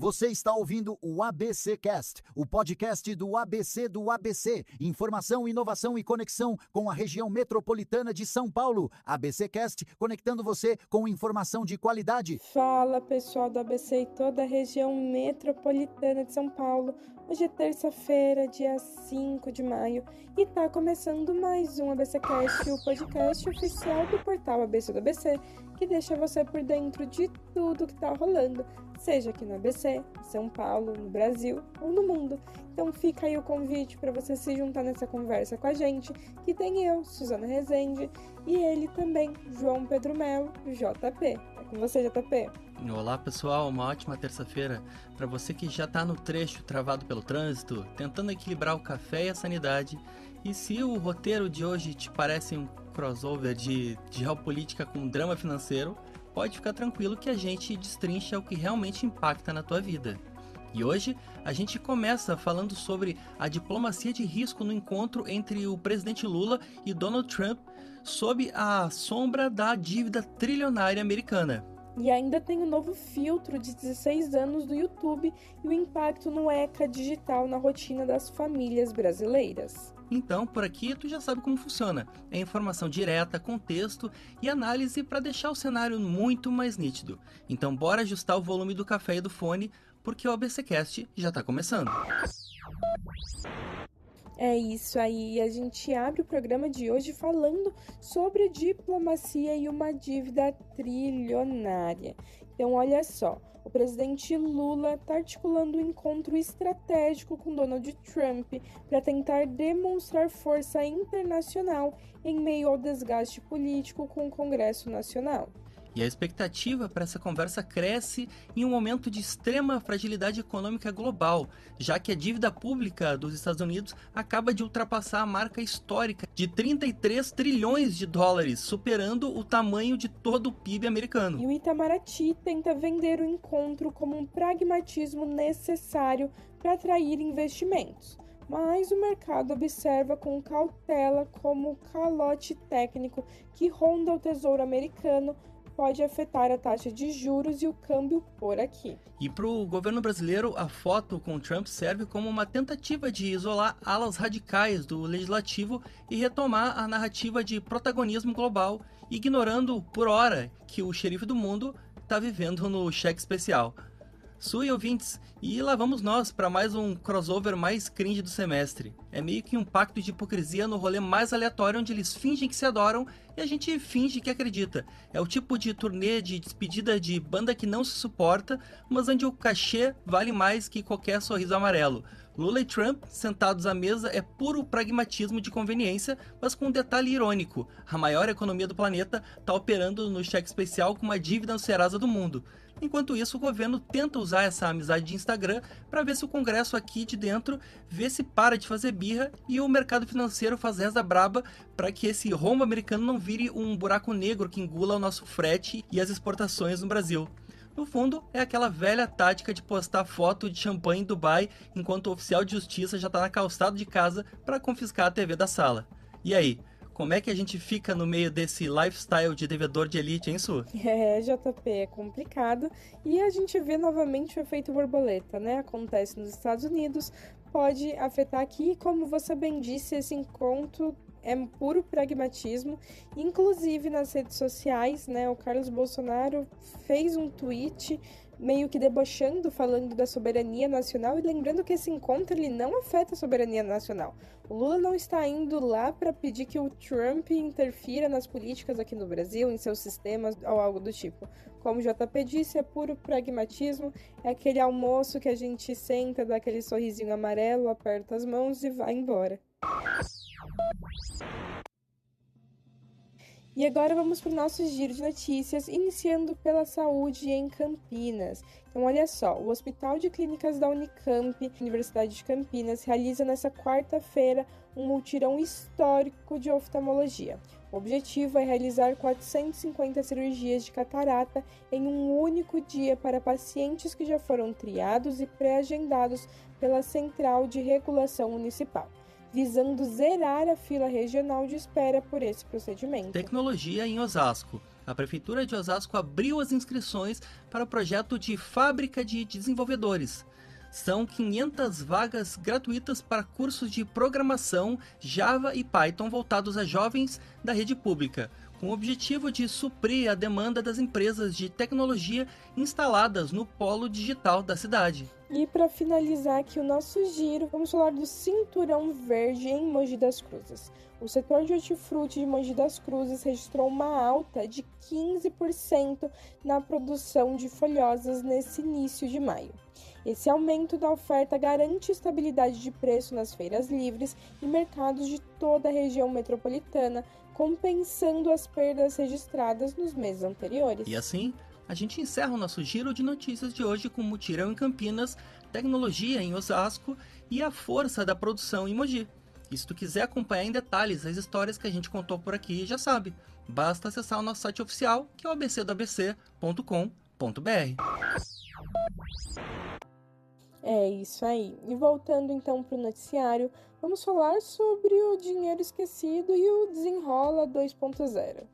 Você está ouvindo o ABC Cast, o podcast do ABC. Informação, inovação e conexão com a região metropolitana de São Paulo. ABC Cast, conectando você com informação de qualidade. Fala, pessoal do ABC e toda a região metropolitana de São Paulo. Hoje é terça-feira, dia 5 de maio, e tá começando mais um ABC Cast, o podcast oficial do portal ABC do ABC, que deixa você por dentro de tudo que tá rolando, seja aqui no ABC, em São Paulo, no Brasil ou no mundo. Então fica aí o convite para você se juntar nessa conversa com a gente, que tem eu, Suzana Rezende, e ele também, João Pedro Melo, JP. É com você, JP. Olá pessoal, uma ótima terça-feira para você que já está no trecho travado pelo trânsito, tentando equilibrar o café e a sanidade. E se o roteiro de hoje te parece um crossover de geopolítica com drama financeiro, pode ficar tranquilo que a gente destrincha o que realmente impacta na tua vida. E hoje a gente começa falando sobre a diplomacia de risco no encontro entre o presidente Lula e Donald Trump sob a sombra da dívida trilionária americana. E ainda tem o novo filtro de 16 anos do YouTube e o impacto no ECA digital na rotina das famílias brasileiras. Então, por aqui tu já sabe como funciona. É informação direta, contexto e análise para deixar o cenário muito mais nítido. Então bora ajustar o volume do café e do fone, porque o ABCcast já está começando. É isso aí, a gente abre o programa de hoje falando sobre diplomacia e uma dívida trilionária. Então, olha só, o presidente Lula está articulando um encontro estratégico com Donald Trump para tentar demonstrar força internacional em meio ao desgaste político com o Congresso Nacional. E a expectativa para essa conversa cresce em um momento de extrema fragilidade econômica global, já que a dívida pública dos Estados Unidos acaba de ultrapassar a marca histórica de 33 trilhões de dólares, superando o tamanho de todo o PIB americano. E o Itamaraty tenta vender o encontro como um pragmatismo necessário para atrair investimentos. Mas o mercado observa com cautela como o calote técnico que ronda o Tesouro Americano pode afetar a taxa de juros e o câmbio por aqui. E para o governo brasileiro, a foto com Trump serve como uma tentativa de isolar alas radicais do legislativo e retomar a narrativa de protagonismo global, ignorando por hora que o xerife do mundo está vivendo no cheque especial. Sui, ouvintes, e lá vamos nós para mais um crossover mais cringe do semestre. É meio que um pacto de hipocrisia no rolê mais aleatório onde eles fingem que se adoram e a gente finge que acredita. É o tipo de turnê de despedida de banda que não se suporta, mas onde o cachê vale mais que qualquer sorriso amarelo. Lula e Trump, sentados à mesa, é puro pragmatismo de conveniência, mas com um detalhe irônico. A maior economia do planeta está operando no cheque especial com uma dívida ansiosa do mundo. Enquanto isso, o governo tenta usar essa amizade de Instagram para ver se o Congresso aqui de dentro vê se para de fazer birra e o mercado financeiro faz reza braba para que esse rombo americano não vire um buraco negro que engula o nosso frete e as exportações no Brasil. No fundo, é aquela velha tática de postar foto de champanhe em Dubai enquanto o oficial de justiça já está na calçada de casa para confiscar a TV da sala. E aí? Como é que a gente fica no meio desse lifestyle de devedor de elite, hein, Su? JP, é complicado. E a gente vê novamente o efeito borboleta, né? Acontece nos Estados Unidos, pode afetar aqui. Como você bem disse, esse encontro é puro pragmatismo. Inclusive nas redes sociais, né? O Carlos Bolsonaro fez um tweet meio que debochando, falando da soberania nacional e lembrando que esse encontro ele não afeta a soberania nacional. O Lula não está indo lá para pedir que o Trump interfira nas políticas aqui no Brasil, em seus sistemas ou algo do tipo. Como o JP disse, é puro pragmatismo, é aquele almoço que a gente senta, dá aquele sorrisinho amarelo, aperta as mãos e vai embora. E agora vamos para o nosso giro de notícias, iniciando pela saúde em Campinas. Então, olha só, o Hospital de Clínicas da Unicamp, Universidade de Campinas, realiza nesta quarta-feira um mutirão histórico de oftalmologia. O objetivo é realizar 450 cirurgias de catarata em um único dia para pacientes que já foram triados e pré-agendados pela Central de Regulação Municipal, visando zerar a fila regional de espera por esse procedimento. Tecnologia em Osasco. A Prefeitura de Osasco abriu as inscrições para o projeto de Fábrica de Desenvolvedores. São 500 vagas gratuitas para cursos de programação, Java e Python voltados a jovens da rede pública, com o objetivo de suprir a demanda das empresas de tecnologia instaladas no polo digital da cidade. E para finalizar aqui o nosso giro, vamos falar do Cinturão Verde em Mogi das Cruzes. O setor de hortifruti de Mogi das Cruzes registrou uma alta de 15% na produção de folhosas nesse início de maio. Esse aumento da oferta garante estabilidade de preço nas feiras livres e mercados de toda a região metropolitana, compensando as perdas registradas nos meses anteriores. E assim, a gente encerra o nosso giro de notícias de hoje com mutirão em Campinas, tecnologia em Osasco e a força da produção em Mogi. E se tu quiser acompanhar em detalhes as histórias que a gente contou por aqui, já sabe, basta acessar o nosso site oficial, que é o abcdoabc.com.br. É isso aí. E voltando então para o noticiário, vamos falar sobre o dinheiro esquecido e o Desenrola 2.0.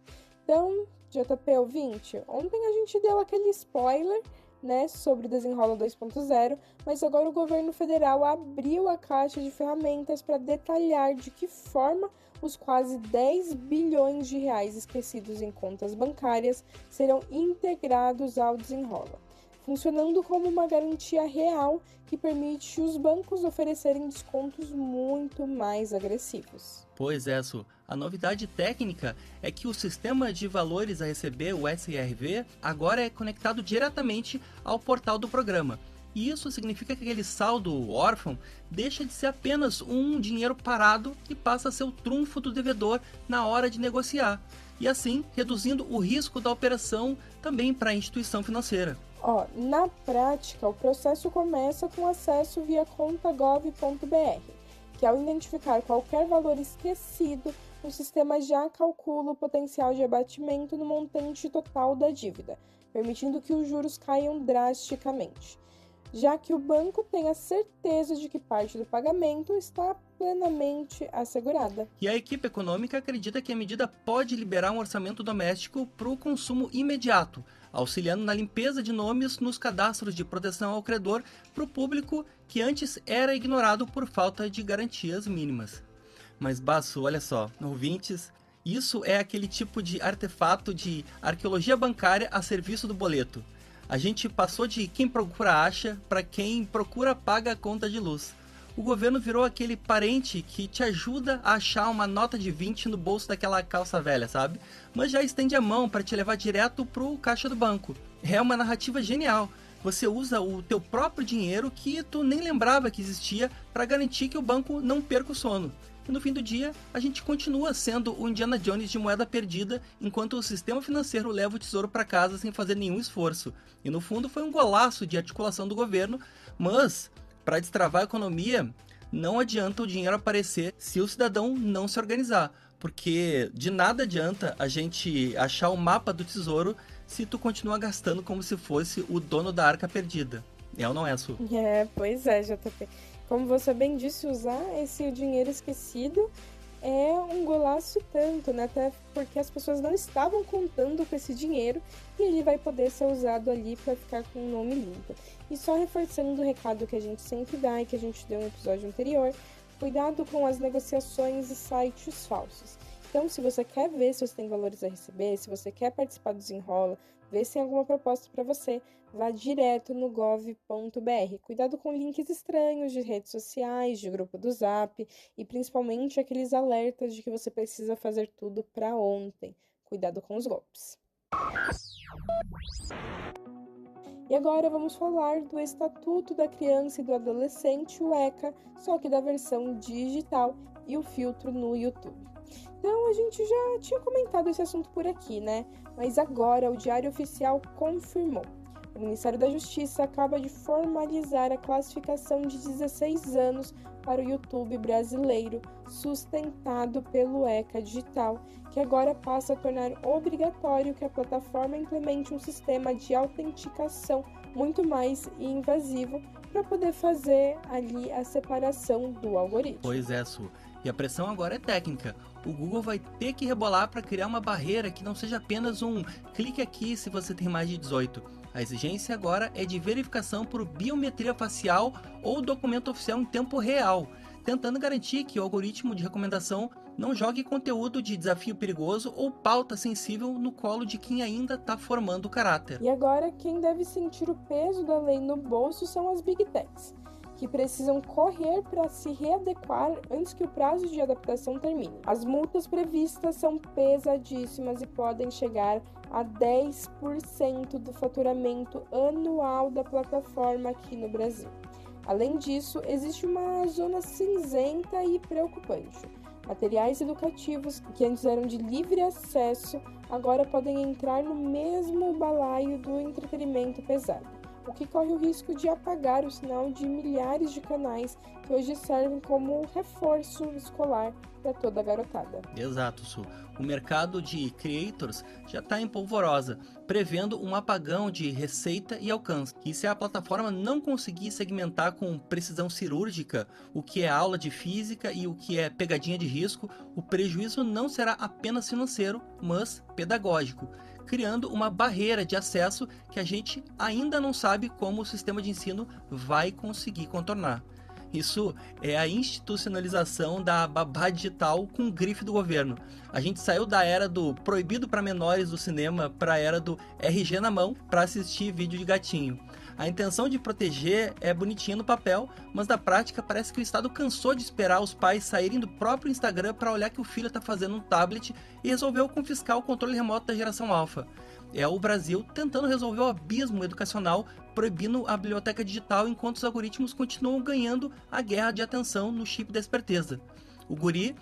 Então, JP ouvinte, ontem a gente deu aquele spoiler, né, sobre o Desenrola 2.0, mas agora o governo federal abriu a caixa de ferramentas para detalhar de que forma os quase 10 bilhões de reais esquecidos em contas bancárias serão integrados ao Desenrola, funcionando como uma garantia real que permite os bancos oferecerem descontos muito mais agressivos. Pois é, Su. A novidade técnica é que o sistema de valores a receber, o SRV, agora é conectado diretamente ao portal do programa. E isso significa que aquele saldo órfão deixa de ser apenas um dinheiro parado e passa a ser o trunfo do devedor na hora de negociar. E assim, reduzindo o risco da operação também para a instituição financeira. Na prática, o processo começa com acesso via conta.gov.br, que ao identificar qualquer valor esquecido, o sistema já calcula o potencial de abatimento no montante total da dívida, permitindo que os juros caiam drasticamente, já que o banco tem a certeza de que parte do pagamento está plenamente assegurada. E a equipe econômica acredita que a medida pode liberar um orçamento doméstico para o consumo imediato, auxiliando na limpeza de nomes nos cadastros de proteção ao credor para o público que antes era ignorado por falta de garantias mínimas. Mas, Basso, olha só, ouvintes, isso é aquele tipo de artefato de arqueologia bancária a serviço do boleto. A gente passou de quem procura acha para quem procura paga a conta de luz. O governo virou aquele parente que te ajuda a achar uma nota de 20 no bolso daquela calça velha, sabe? Mas já estende a mão para te levar direto pro caixa do banco. É uma narrativa genial. Você usa o teu próprio dinheiro que tu nem lembrava que existia para garantir que o banco não perca o sono. E no fim do dia, a gente continua sendo o Indiana Jones de moeda perdida, enquanto o sistema financeiro leva o tesouro para casa sem fazer nenhum esforço. E no fundo foi um golaço de articulação do governo, mas para destravar a economia, não adianta o dinheiro aparecer se o cidadão não se organizar, porque de nada adianta a gente achar o mapa do tesouro se tu continua gastando como se fosse o dono da arca perdida. É ou não é, Su? Pois é, JP. Como você bem disse, usar esse dinheiro esquecido é um golaço tanto, né? Até porque as pessoas não estavam contando com esse dinheiro e ele vai poder ser usado ali para ficar com o nome limpo. E só reforçando o recado que a gente sempre dá e que a gente deu no episódio anterior, cuidado com as negociações e sites falsos. Então, se você quer ver se você tem valores a receber, se você quer participar do Desenrola, ver se tem alguma proposta para você, vá direto no gov.br. Cuidado com links estranhos de redes sociais, de grupo do Zap e principalmente aqueles alertas de que você precisa fazer tudo para ontem. Cuidado com os golpes. E agora vamos falar do Estatuto da Criança e do Adolescente, o ECA, só que da versão digital e o filtro no YouTube. Então, a gente já tinha comentado esse assunto por aqui, né? Mas agora o Diário Oficial confirmou. O Ministério da Justiça acaba de formalizar a classificação de 16 anos para o YouTube brasileiro, sustentado pelo ECA Digital, que agora passa a tornar obrigatório que a plataforma implemente um sistema de autenticação muito mais invasivo para poder fazer ali a separação do algoritmo. Pois é, Su. E a pressão agora é técnica. O Google vai ter que rebolar para criar uma barreira que não seja apenas um clique aqui se você tem mais de 18. A exigência agora é de verificação por biometria facial ou documento oficial em tempo real, tentando garantir que o algoritmo de recomendação não jogue conteúdo de desafio perigoso ou pauta sensível no colo de quem ainda está formando o caráter. E agora, quem deve sentir o peso da lei no bolso são as Big Techs, que precisam correr para se readequar antes que o prazo de adaptação termine. As multas previstas são pesadíssimas e podem chegar a 10% do faturamento anual da plataforma aqui no Brasil. Além disso, existe uma zona cinzenta e preocupante. Materiais educativos que antes eram de livre acesso agora podem entrar no mesmo balaio do entretenimento pesado, o que corre o risco de apagar o sinal de milhares de canais que hoje servem como reforço escolar para toda a garotada. Exato, Su. O mercado de creators já está em polvorosa, prevendo um apagão de receita e alcance. E se a plataforma não conseguir segmentar com precisão cirúrgica o que é aula de física e o que é pegadinha de risco, o prejuízo não será apenas financeiro, mas pedagógico, criando uma barreira de acesso que a gente ainda não sabe como o sistema de ensino vai conseguir contornar. Isso é a institucionalização da babá digital com grife do governo. A gente saiu da era do proibido para menores do cinema para a era do RG na mão para assistir vídeo de gatinho. A intenção de proteger é bonitinha no papel, mas na prática parece que o Estado cansou de esperar os pais saírem do próprio Instagram para olhar que o filho está fazendo no tablet e resolveu confiscar o controle remoto da geração alfa. É o Brasil tentando resolver o abismo educacional, proibindo a biblioteca digital enquanto os algoritmos continuam ganhando a guerra de atenção no chip da esperteza. O guri,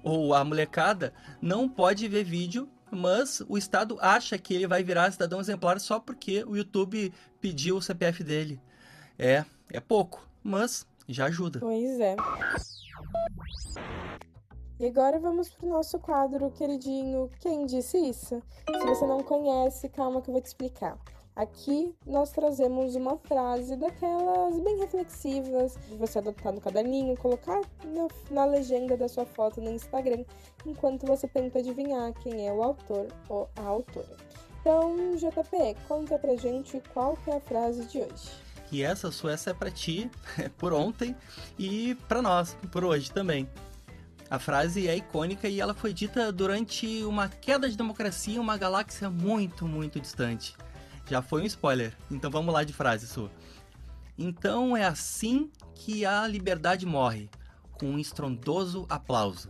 ou a molecada, não pode ver vídeo, mas o Estado acha que ele vai virar cidadão exemplar só porque o YouTube pediu o CPF dele. É pouco, mas já ajuda. Pois é. E agora vamos pro nosso quadro queridinho Quem Disse Isso? Se você não conhece, calma que eu vou te explicar. Aqui nós trazemos uma frase daquelas bem reflexivas, de você adotar no caderninho, colocar na legenda da sua foto no Instagram, enquanto você tenta adivinhar quem é o autor ou a autora. Então, JP, conta pra gente qual que é a frase de hoje. E essa é pra ti, por ontem, e pra nós, por hoje também. A frase é icônica e ela foi dita durante uma queda de democracia em uma galáxia muito, muito distante. Já foi um spoiler, então vamos lá de frase, Su. Então é assim que a liberdade morre, com um estrondoso aplauso.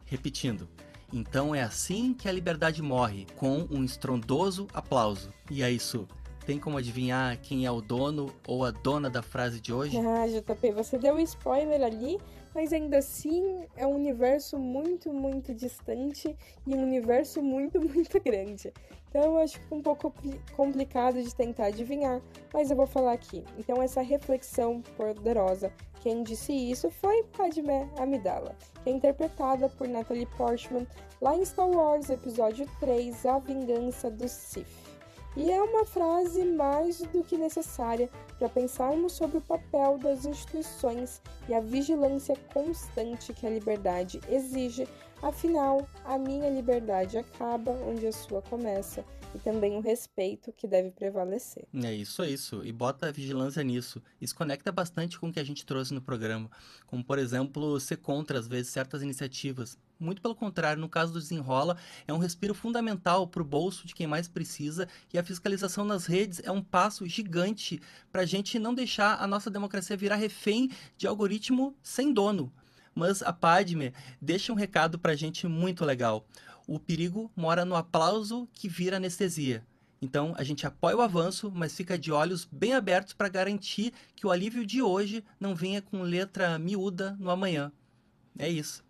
Repetindo. Então é assim que a liberdade morre, com um estrondoso aplauso. E aí, Su, tem como adivinhar quem é o dono ou a dona da frase de hoje? Ah, JP, você deu um spoiler ali, mas ainda assim é um universo muito, muito distante e um universo muito, muito grande. Então eu acho que fica um pouco complicado de tentar adivinhar, mas eu vou falar aqui. Então essa reflexão poderosa, quem disse isso foi Padmé Amidala, que é interpretada por Natalie Portman lá em Star Wars Episódio 3, A Vingança do Sith. E é uma frase mais do que necessária para pensarmos sobre o papel das instituições e a vigilância constante que a liberdade exige. Afinal, a minha liberdade acaba onde a sua começa, e também o respeito que deve prevalecer. É isso. E bota a vigilância nisso. Isso conecta bastante com o que a gente trouxe no programa. Como, por exemplo, ser contra, às vezes, certas iniciativas. Muito pelo contrário, no caso do Desenrola, é um respiro fundamental para o bolso de quem mais precisa, e a fiscalização nas redes é um passo gigante para a gente não deixar a nossa democracia virar refém de algoritmo sem dono. Mas a Padme deixa um recado para a gente muito legal. O perigo mora no aplauso que vira anestesia. Então, a gente apoia o avanço, mas fica de olhos bem abertos para garantir que o alívio de hoje não venha com letra miúda no amanhã. É isso.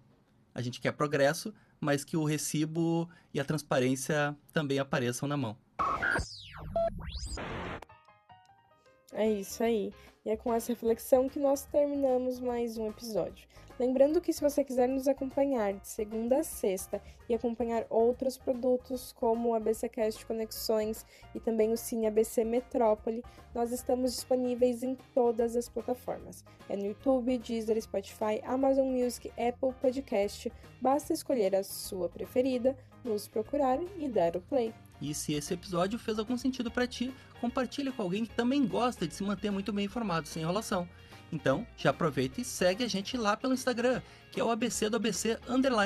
A gente quer progresso, mas que o recibo e a transparência também apareçam na mão. É isso aí. E é com essa reflexão que nós terminamos mais um episódio. Lembrando que se você quiser nos acompanhar de segunda a sexta e acompanhar outros produtos como o ABCcast Conexões e também o Cine ABC Metrópole, nós estamos disponíveis em todas as plataformas. É no YouTube, Deezer, Spotify, Amazon Music, Apple Podcast. Basta escolher a sua preferida, nos procurar e dar o play. E se esse episódio fez algum sentido para ti, compartilhe com alguém que também gosta de se manter muito bem informado, sem enrolação. Então, já aproveita e segue a gente lá pelo Instagram, que é o ABC do ABC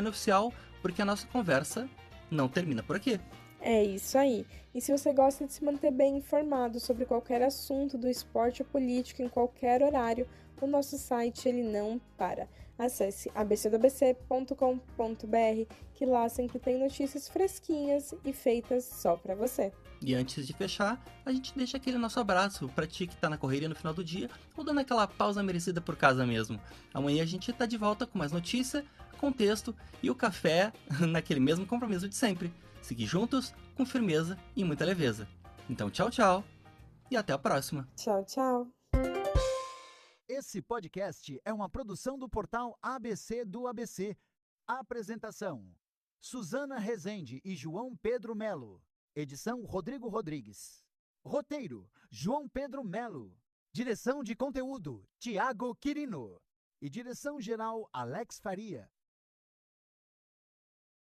_oficial, porque a nossa conversa não termina por aqui. É isso aí. E se você gosta de se manter bem informado sobre qualquer assunto do esporte ou político em qualquer horário, o nosso site ele não para. Acesse abcdobc.com.br, que lá sempre tem notícias fresquinhas e feitas só para você. E antes de fechar, a gente deixa aquele nosso abraço pra ti que tá na correria no final do dia ou dando aquela pausa merecida por casa mesmo. Amanhã a gente tá de volta com mais notícia, contexto e o café naquele mesmo compromisso de sempre. Seguir juntos, com firmeza e muita leveza. Então tchau, tchau e até a próxima. Tchau, tchau! Esse podcast é uma produção do portal ABC do ABC. Apresentação: Suzana Rezende e João Pedro Melo. Edição: Rodrigo Rodrigues. Roteiro: João Pedro Melo. Direção de conteúdo: Tiago Quirino. E direção geral: Alex Faria.